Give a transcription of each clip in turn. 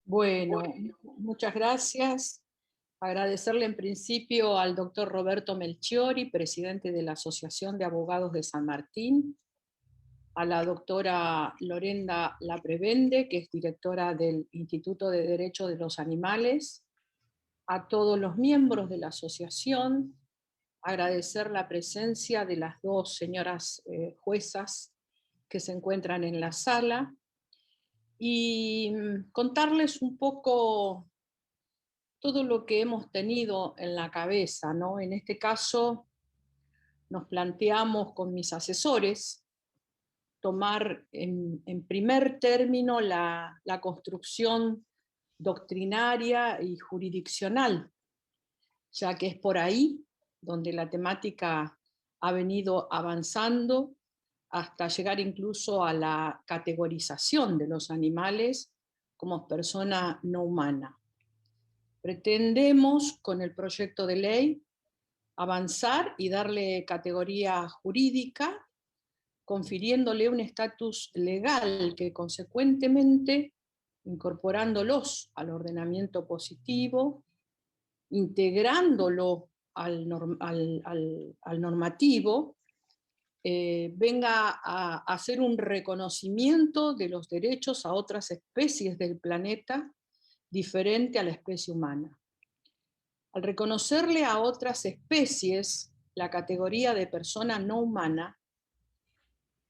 Bueno, muchas gracias. Agradecerle en principio al doctor Roberto Melchiori, presidente de la Asociación de Abogados de San Martín, a la doctora Lorenda Laprebende, que es directora del Instituto de Derecho de los Animales, a todos los miembros de la asociación, agradecer la presencia de las dos señoras juezas que se encuentran en la sala, y contarles un poco todo lo que hemos tenido en la cabeza, ¿no? En este caso nos planteamos con mis asesores tomar en primer término la construcción doctrinaria y jurisdiccional, ya que es por ahí donde la temática ha venido avanzando hasta llegar incluso a la categorización de los animales como persona no humana. Pretendemos, con el proyecto de ley, avanzar y darle categoría jurídica, confiriéndole un estatus legal que consecuentemente, incorporándolos al ordenamiento positivo, integrándolo al normativo, venga a hacer un reconocimiento de los derechos a otras especies del planeta diferente a la especie humana. Al reconocerle a otras especies la categoría de persona no humana,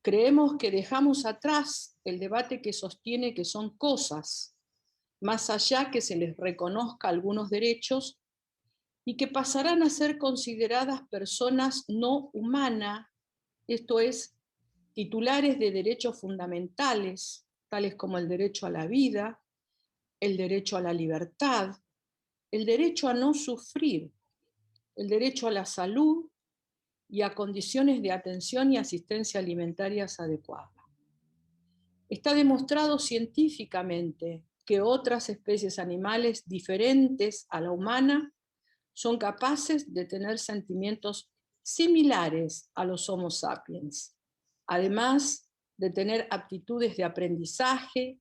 creemos que dejamos atrás el debate que sostiene que son cosas, más allá que se les reconozca algunos derechos, y que pasarán a ser consideradas personas no humanas, esto es, titulares de derechos fundamentales, tales como el derecho a la vida, el derecho a la libertad, el derecho a no sufrir, el derecho a la salud y a condiciones de atención y asistencia alimentarias adecuadas. Está demostrado científicamente que otras especies animales diferentes a la humana son capaces de tener sentimientos similares a los Homo sapiens, además de tener aptitudes de aprendizaje,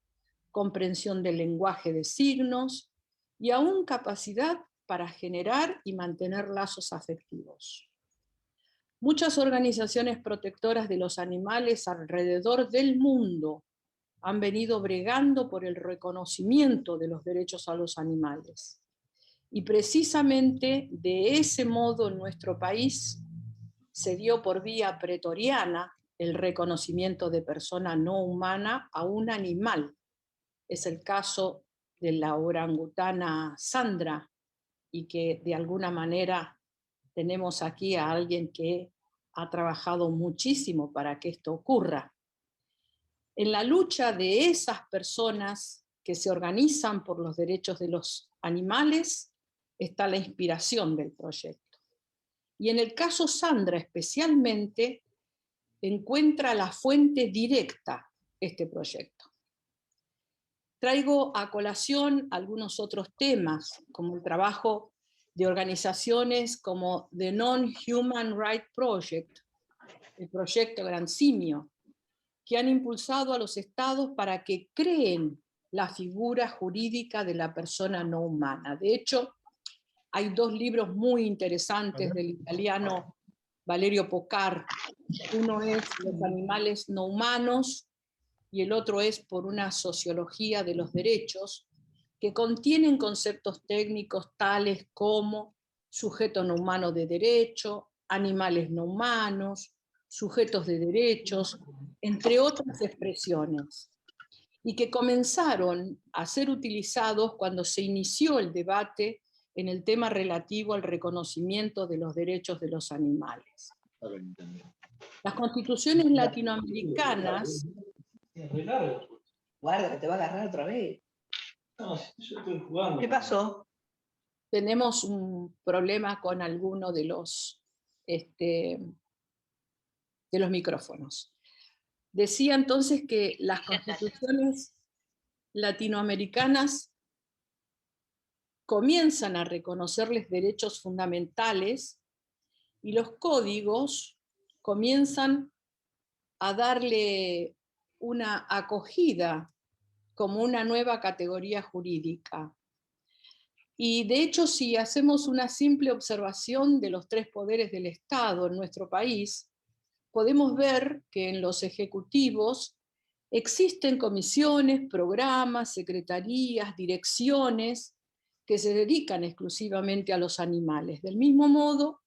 comprensión del lenguaje de signos y aún capacidad para generar y mantener lazos afectivos. Muchas organizaciones protectoras de los animales alrededor del mundo han venido bregando por el reconocimiento de los derechos a los animales. Y precisamente de ese modo en nuestro país se dio por vía pretoriana el reconocimiento de persona no humana a un animal. Es el caso de la orangutana Sandra, y que de alguna manera tenemos aquí a alguien que ha trabajado muchísimo para que esto ocurra. En la lucha de esas personas que se organizan por los derechos de los animales está la inspiración del proyecto. Y en el caso Sandra especialmente encuentra la fuente directa este proyecto. Traigo a colación algunos otros temas, como el trabajo de organizaciones como The Non-Human Rights Project, el proyecto Gran Simio, que han impulsado a los estados para que creen la figura jurídica de la persona no humana. De hecho, hay dos libros muy interesantes del italiano Valerio Pocar. Uno es Los animales no humanos y el otro es Por una sociología de los derechos, que contienen conceptos técnicos tales como sujeto no humano de derecho, animales no humanos, sujetos de derechos, entre otras expresiones, y que comenzaron a ser utilizados cuando se inició el debate en el tema relativo al reconocimiento de los derechos de los animales. Las constituciones latinoamericanas... Guarda, que te va a agarrar otra vez. No, yo estoy jugando. ¿Qué pasó? Tenemos un problema con alguno de los micrófonos. Decía entonces que las constituciones latinoamericanas comienzan a reconocerles derechos fundamentales y los códigos comienzan a darle una acogida como una nueva categoría jurídica. Y de hecho, si hacemos una simple observación de los tres poderes del Estado en nuestro país, podemos ver que en los ejecutivos existen comisiones, programas, secretarías, direcciones que se dedican exclusivamente a los animales. Del mismo modo,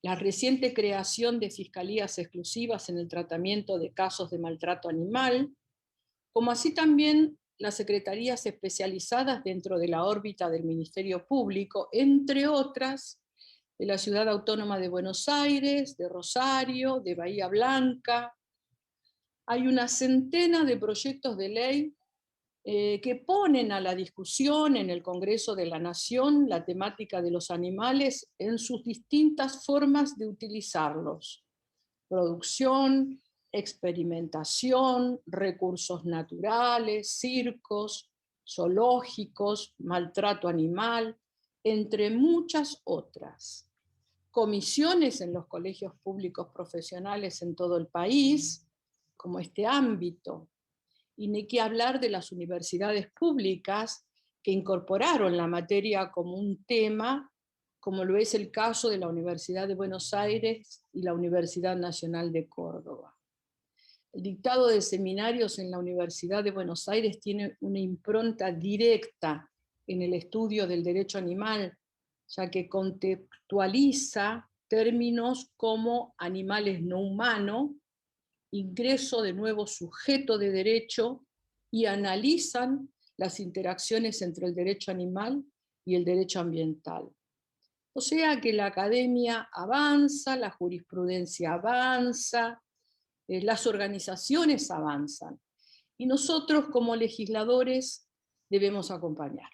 la reciente creación de fiscalías exclusivas en el tratamiento de casos de maltrato animal, como así también las secretarías especializadas dentro de la órbita del Ministerio Público, entre otras, de la Ciudad Autónoma de Buenos Aires, de Rosario, de Bahía Blanca. Hay una centena de proyectos de ley que ponen a la discusión en el Congreso de la Nación la temática de los animales en sus distintas formas de utilizarlos: producción, experimentación, recursos naturales, circos, zoológicos, maltrato animal, entre muchas otras. Comisiones en los colegios públicos profesionales en todo el país, como este ámbito. Y ni qué hablar de las universidades públicas que incorporaron la materia como un tema, como lo es el caso de la Universidad de Buenos Aires y la Universidad Nacional de Córdoba. El dictado de seminarios en la Universidad de Buenos Aires tiene una impronta directa en el estudio del derecho animal, ya que contextualiza términos como animales no humanos, ingreso de nuevo sujeto de derecho, y analizan las interacciones entre el derecho animal y el derecho ambiental. O sea que la academia avanza, la jurisprudencia avanza, las organizaciones avanzan, y nosotros como legisladores debemos acompañar.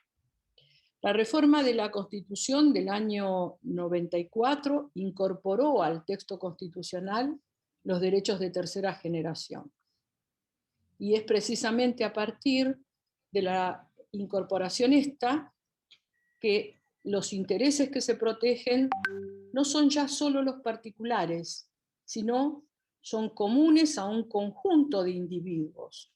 La reforma de la Constitución del año 94 incorporó al texto constitucional los derechos de tercera generación. Y es precisamente a partir de la incorporación esta que los intereses que se protegen no son ya solo los particulares, sino son comunes a un conjunto de individuos.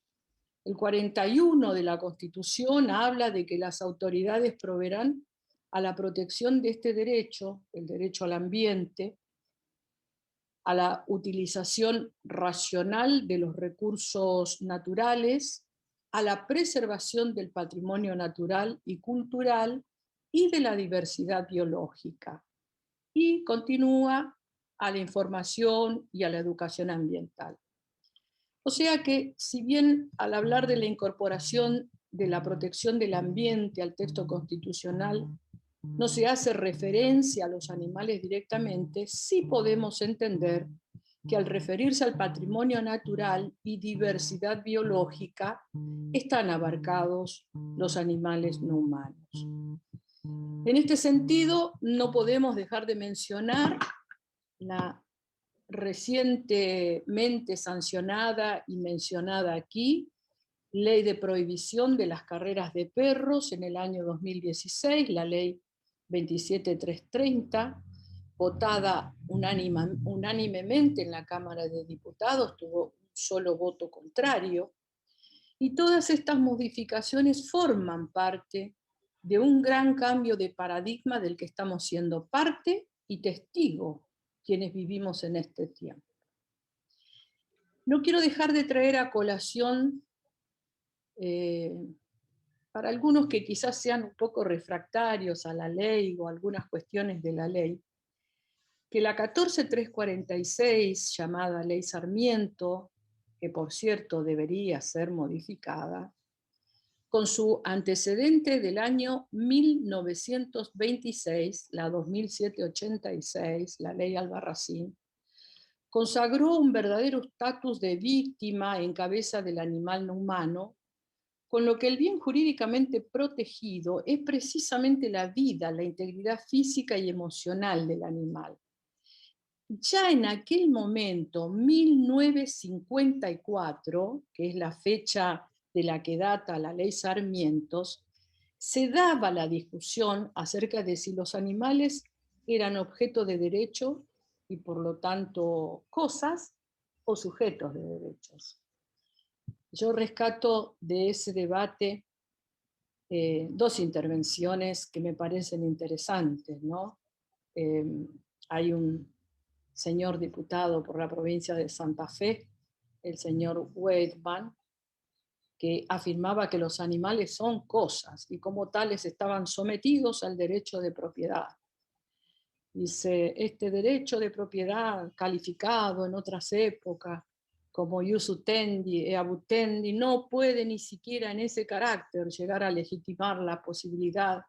El 41 de la Constitución habla de que las autoridades proveerán a la protección de este derecho, el derecho al ambiente, a la utilización racional de los recursos naturales, a la preservación del patrimonio natural y cultural y de la diversidad biológica. Y continúa a la información y a la educación ambiental. O sea que, si bien al hablar de la incorporación de la protección del ambiente al texto constitucional no se hace referencia a los animales directamente, sí podemos entender que al referirse al patrimonio natural y diversidad biológica están abarcados los animales no humanos. En este sentido, no podemos dejar de mencionar la recientemente sancionada y mencionada aquí Ley de Prohibición de las Carreras de Perros en el año 2016, la Ley 27330, votada unánimemente en la Cámara de Diputados, tuvo un solo voto contrario, y todas estas modificaciones forman parte de un gran cambio de paradigma del que estamos siendo parte y testigo quienes vivimos en este tiempo. No quiero dejar de traer a colación, para algunos que quizás sean un poco refractarios a la ley o algunas cuestiones de la ley, que la 14346, llamada Ley Sarmiento, que por cierto debería ser modificada, con su antecedente del año 1926, la 2786, la Ley Albarracín, consagró un verdadero estatus de víctima en cabeza del animal no humano, con lo que el bien jurídicamente protegido es precisamente la vida, la integridad física y emocional del animal. Ya en aquel momento, 1954, que es la fecha de la que data la ley Sarmientos, se daba la discusión acerca de si los animales eran objeto de derecho y por lo tanto cosas o sujetos de derechos. Yo rescato de ese debate dos intervenciones que me parecen interesantes, ¿no? Eh, Hay un señor diputado por la provincia de Santa Fe, el señor Weidman, que afirmaba que los animales son cosas y como tales estaban sometidos al derecho de propiedad. Dice, este derecho de propiedad calificado en otras épocas como ius utendi e abutendi no puede ni siquiera en ese carácter llegar a legitimar la posibilidad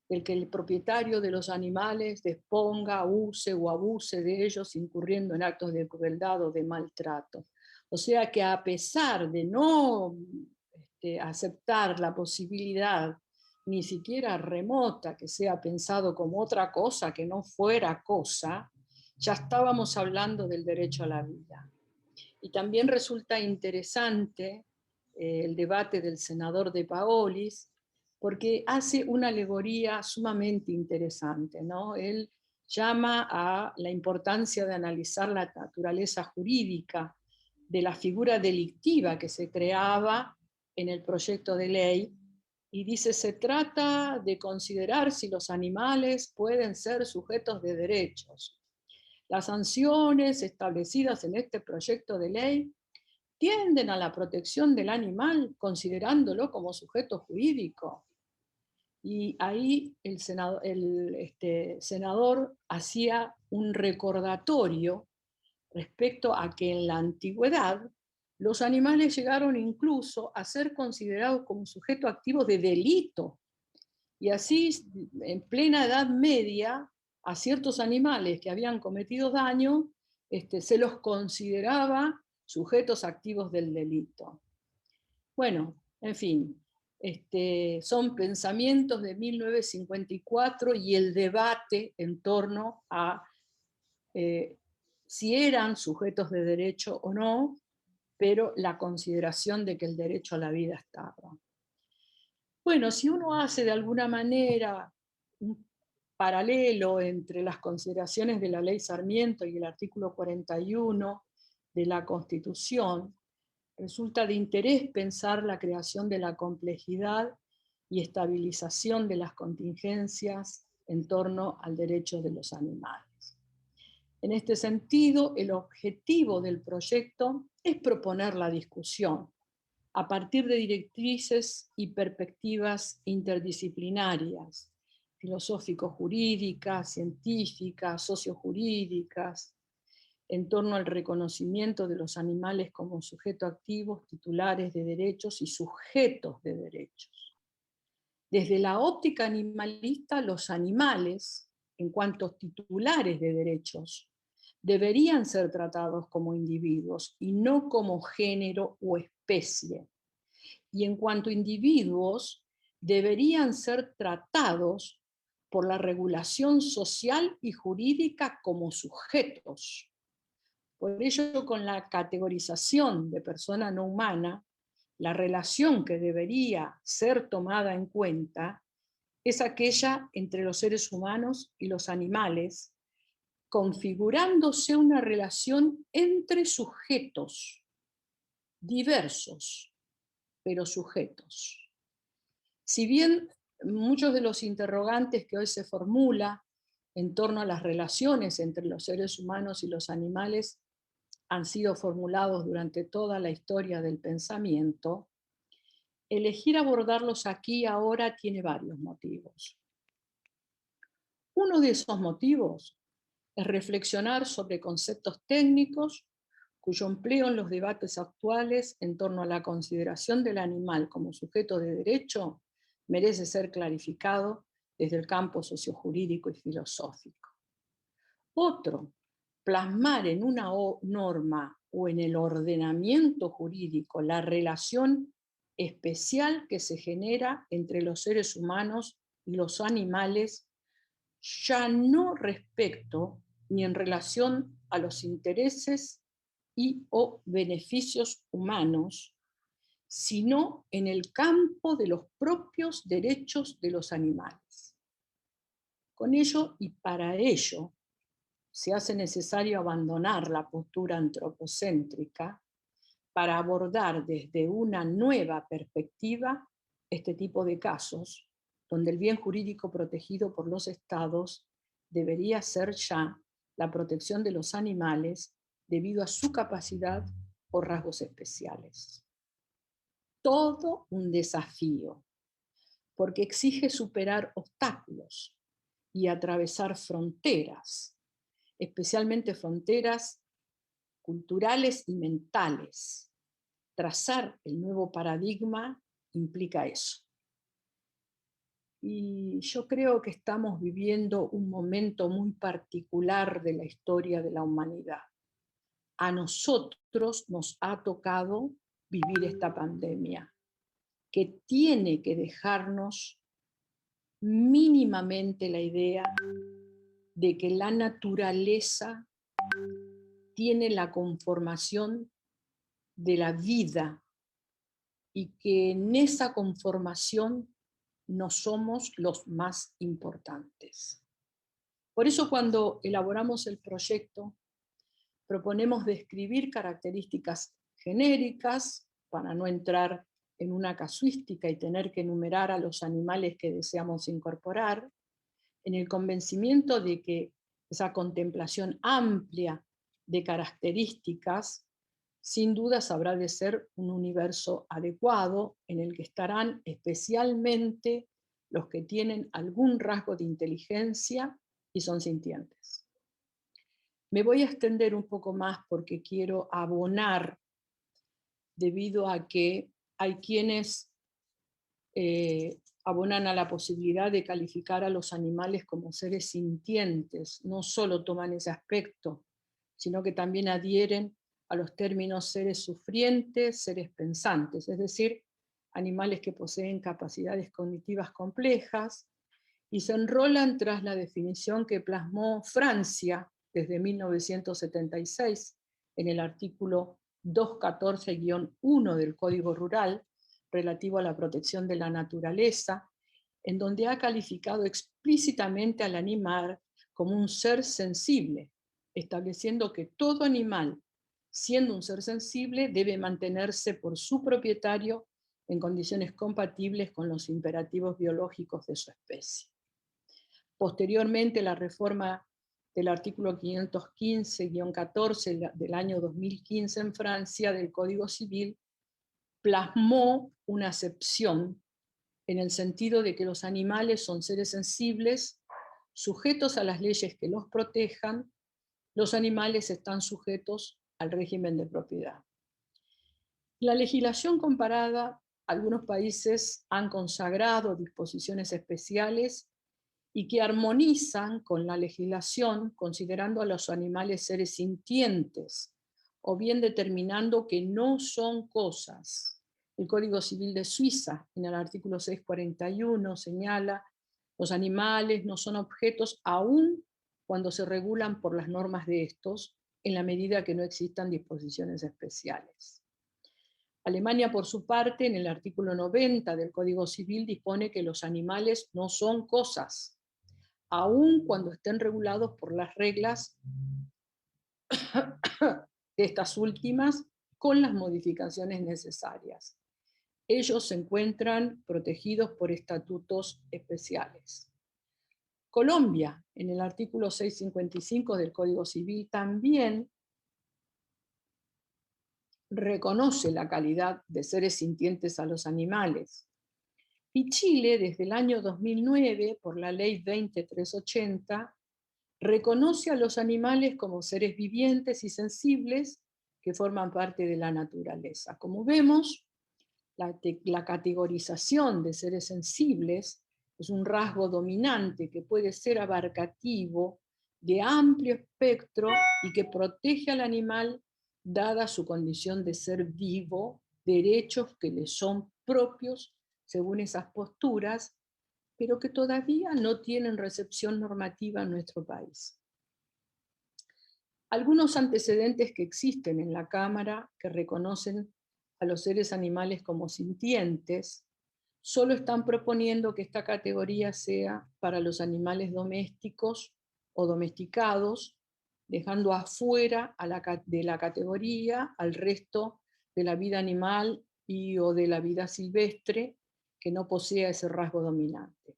del que el propietario de los animales disponga, use o abuse de ellos incurriendo en actos de crueldad o de maltrato. O sea que a pesar de no aceptar la posibilidad ni siquiera remota que sea pensado como otra cosa que no fuera cosa, ya estábamos hablando del derecho a la vida. Y también resulta interesante el debate del senador de Paolis, porque hace una alegoría sumamente interesante, ¿no? Él llama a la importancia de analizar la naturaleza jurídica de la figura delictiva que se creaba en el proyecto de ley y dice, se trata de considerar si los animales pueden ser sujetos de derechos. Las sanciones establecidas en este proyecto de ley tienden a la protección del animal considerándolo como sujeto jurídico. Y ahí el senador hacía un recordatorio respecto a que en la antigüedad los animales llegaron incluso a ser considerados como sujetos activos de delito. Y así, en plena Edad Media, a ciertos animales que habían cometido daño, se los consideraba sujetos activos del delito. Bueno, en fin, son pensamientos de 1954 y el debate en torno a si eran sujetos de derecho o no, pero la consideración de que el derecho a la vida estaba. Bueno, si uno hace de alguna manera un paralelo entre las consideraciones de la ley Sarmiento y el artículo 41 de la Constitución, resulta de interés pensar la creación de la complejidad y estabilización de las contingencias en torno al derecho de los animales. En este sentido, el objetivo del proyecto es proponer la discusión a partir de directrices y perspectivas interdisciplinarias, filosófico-jurídicas, científicas, sociojurídicas, en torno al reconocimiento de los animales como sujetos activos, titulares de derechos y sujetos de derechos. Desde la óptica animalista, los animales, en cuanto titulares de derechos, deberían ser tratados como individuos y no como género o especie. Y en cuanto a individuos, deberían ser tratados por la regulación social y jurídica como sujetos. Por ello, con la categorización de persona no humana, la relación que debería ser tomada en cuenta es aquella entre los seres humanos y los animales, configurándose una relación entre sujetos diversos, pero sujetos. Si bien muchos de los interrogantes que hoy se formula en torno a las relaciones entre los seres humanos y los animales han sido formulados durante toda la historia del pensamiento, elegir abordarlos aquí ahora tiene varios motivos. Uno de esos motivos es reflexionar sobre conceptos técnicos cuyo empleo en los debates actuales en torno a la consideración del animal como sujeto de derecho merece ser clarificado desde el campo sociojurídico y filosófico. Otro, plasmar en una norma o en el ordenamiento jurídico la relación especial que se genera entre los seres humanos y los animales, ya no respecto ni en relación a los intereses y o beneficios humanos, sino en el campo de los propios derechos de los animales. Con ello y para ello, se hace necesario abandonar la postura antropocéntrica para abordar desde una nueva perspectiva este tipo de casos, donde el bien jurídico protegido por los estados debería ser ya la protección de los animales debido a su capacidad o rasgos especiales. Todo un desafío, porque exige superar obstáculos y atravesar fronteras, especialmente fronteras culturales y mentales. Trazar el nuevo paradigma implica eso. Y yo creo que estamos viviendo un momento muy particular de la historia de la humanidad. A nosotros nos ha tocado vivir esta pandemia, que tiene que dejarnos mínimamente la idea de que la naturaleza tiene la conformación de la vida y que en esa conformación no somos los más importantes. Por eso cuando elaboramos el proyecto, proponemos describir características genéricas para no entrar en una casuística y tener que enumerar a los animales que deseamos incorporar, en el convencimiento de que esa contemplación amplia de características sin dudas habrá de ser un universo adecuado en el que estarán especialmente los que tienen algún rasgo de inteligencia y son sintientes. Me voy a extender un poco más porque quiero abonar, debido a que hay quienes abonan a la posibilidad de calificar a los animales como seres sintientes. No solo toman ese aspecto, sino que también adhieren a los términos seres sufrientes, seres pensantes, es decir, animales que poseen capacidades cognitivas complejas, y se enrolan tras la definición que plasmó Francia desde 1976 en el artículo 214-1 del Código Rural, relativo a la protección de la naturaleza, en donde ha calificado explícitamente al animal como un ser sensible, estableciendo que todo animal, siendo un ser sensible, debe mantenerse por su propietario en condiciones compatibles con los imperativos biológicos de su especie. Posteriormente, la reforma del artículo 515-14 del año 2015 en Francia del Código Civil plasmó una acepción en el sentido de que los animales son seres sensibles, sujetos a las leyes que los protejan. Los animales están sujetos al régimen de propiedad. La legislación comparada, algunos países han consagrado disposiciones especiales y que armonizan con la legislación considerando a los animales seres sintientes o bien determinando que no son cosas. El Código Civil de Suiza, en el artículo 641, señala: los animales no son objetos aún cuando se regulan por las normas de estos, en la medida que no existan disposiciones especiales. Alemania, por su parte, en el artículo 90 del Código Civil dispone que los animales no son cosas, aun cuando estén regulados por las reglas de estas últimas, con las modificaciones necesarias. Ellos se encuentran protegidos por estatutos especiales. Colombia, en el artículo 655 del Código Civil, también reconoce la calidad de seres sintientes a los animales. Y Chile, desde el año 2009, por la Ley 20380, reconoce a los animales como seres vivientes y sensibles que forman parte de la naturaleza. Como vemos, la categorización de seres sensibles es un rasgo dominante que puede ser abarcativo, de amplio espectro y que protege al animal dada su condición de ser vivo, derechos que le son propios según esas posturas, pero que todavía no tienen recepción normativa en nuestro país. Algunos antecedentes que existen en la Cámara que reconocen a los seres animales como sintientes, solo están proponiendo que esta categoría sea para los animales domésticos o domesticados, dejando afuera de la categoría al resto de la vida animal y o de la vida silvestre que no posea ese rasgo dominante.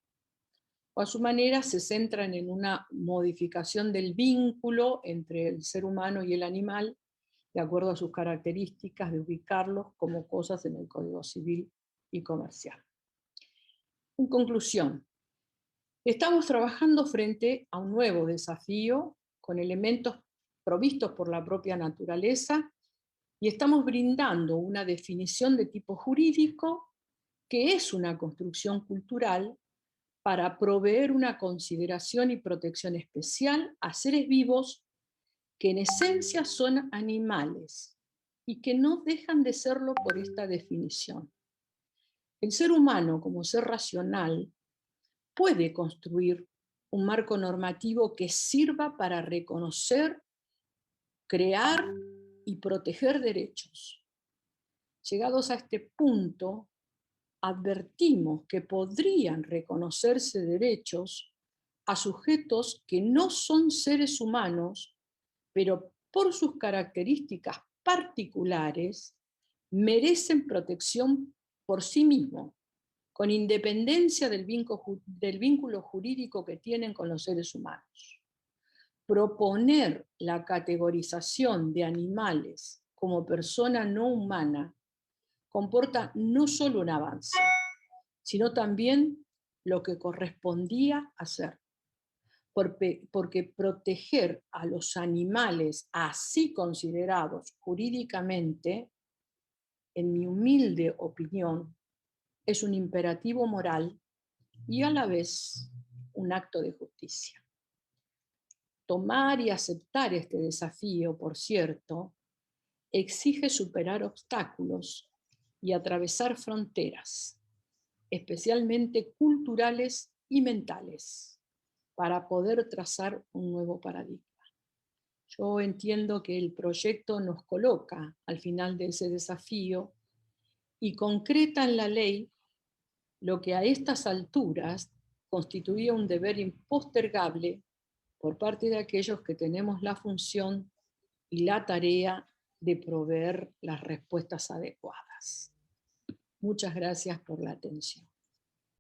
O a su manera se centran en una modificación del vínculo entre el ser humano y el animal, de acuerdo a sus características de ubicarlos como cosas en el Código Civil y Comercial. En conclusión, estamos trabajando frente a un nuevo desafío con elementos provistos por la propia naturaleza y estamos brindando una definición de tipo jurídico que es una construcción cultural para proveer una consideración y protección especial a seres vivos que en esencia son animales y que no dejan de serlo por esta definición. El ser humano, como ser racional, puede construir un marco normativo que sirva para reconocer, crear y proteger derechos. Llegados a este punto, advertimos que podrían reconocerse derechos a sujetos que no son seres humanos, pero por sus características particulares merecen protección por sí mismos, con independencia del vínculo jurídico que tienen con los seres humanos. Proponer la categorización de animales como persona no humana comporta no solo un avance, sino también lo que correspondía hacer. Porque proteger a los animales así considerados jurídicamente, en mi humilde opinión, es un imperativo moral y a la vez un acto de justicia. Tomar y aceptar este desafío, por cierto, exige superar obstáculos y atravesar fronteras, especialmente culturales y mentales, para poder trazar un nuevo paradigma. Yo entiendo que el proyecto nos coloca al final de ese desafío y concreta en la ley lo que a estas alturas constituía un deber impostergable por parte de aquellos que tenemos la función y la tarea de proveer las respuestas adecuadas. Muchas gracias por la atención.